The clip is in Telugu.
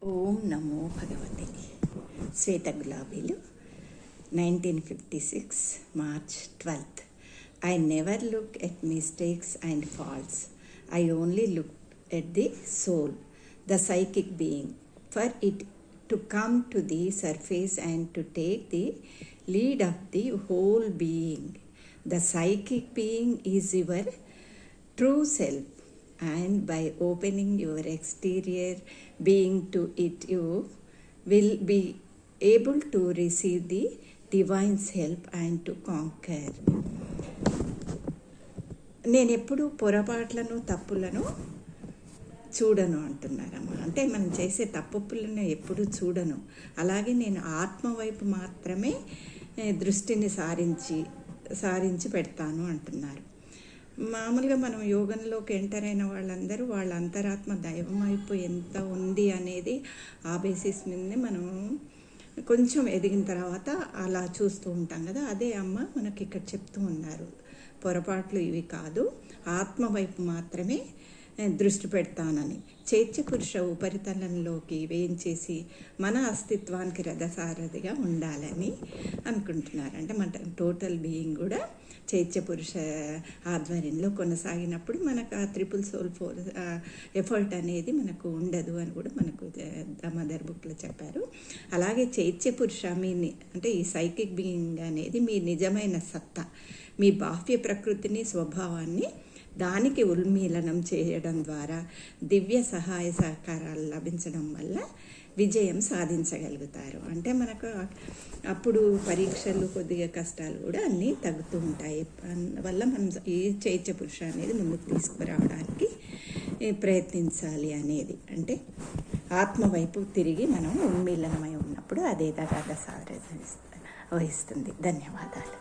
ఓం నమో భగవతే. శ్వేత గులాబీలు 1956 March 12th. I never look at mistakes and faults. I only look at the soul, the psychic being, for it to come to the surface and to take the lead of the whole being. The psychic being is your true self, and by opening your exterior being to it, you will be able to receive the divine's help and to conquer. నేను ఎప్పుడు పొరపాట్లను తప్పులను చూడను అంటున్నారమ్మా. అంటే మనం చేసే తప్పులను ఎప్పుడు చూడను. అలాగే నేను ఆత్మ వైపు మాత్రమే దృష్టిని సారించి పెడతాను అంటున్నారు. మామూలుగా మనం యోగంలోకి ఎంటర్ అయిన వాళ్ళందరూ వాళ్ళ అంతరాత్మ దైవం వైపు ఎంత ఉంది అనేది ఆ బేసిస్ మీదనే మనం కొంచెం ఎదిగిన తర్వాత అలా చూస్తూ ఉంటాం కదా. అదే అమ్మ మనకి ఇక్కడ చెప్తూ ఉన్నారు, పొరపాట్లు ఇవి కాదు, ఆత్మ వైపు మాత్రమే దృష్టి పెడతానని. చైత్య పురుష ఉపరితలంలోకి వేయించేసి మన అస్తిత్వానికి రథసారథిగా ఉండాలని అనుకుంటున్నారు. అంటే మన టోటల్ బీయింగ్ కూడా చైత్య పురుష ఆధ్వర్యంలో కొనసాగినప్పుడు మనకు ఆ ట్రిపుల్ సోల్ ఎఫర్ట్ అనేది మనకు ఉండదు అని కూడా మనకు మదర్ బుక్లో చెప్పారు. అలాగే చైత్య పురుష అంటే ఈ సైకిక్ బీయింగ్ అనేది మీ నిజమైన సత్తా, మీ బాహ్య ప్రకృతిని స్వభావాన్ని దానికి ఉన్మీలనం చేయడం ద్వారా దివ్య సహాయ సహకారాలు లభించడం వల్ల విజయం సాధించగలుగుతారు. అంటే మనకు అప్పుడు పరీక్షలు కొద్దిగా కష్టాలు కూడా అన్నీ తగ్గుతూ ఉంటాయి. వల్ల మనం ఈ చైత్య పురుష అనేది ముందుకు తీసుకురావడానికి ప్రయత్నించాలి అనేది. అంటే ఆత్మ వైపు తిరిగి మనం ఉన్మీలనమై ఉన్నప్పుడు అదే రథసారథి వహిస్తుంది. ధన్యవాదాలు.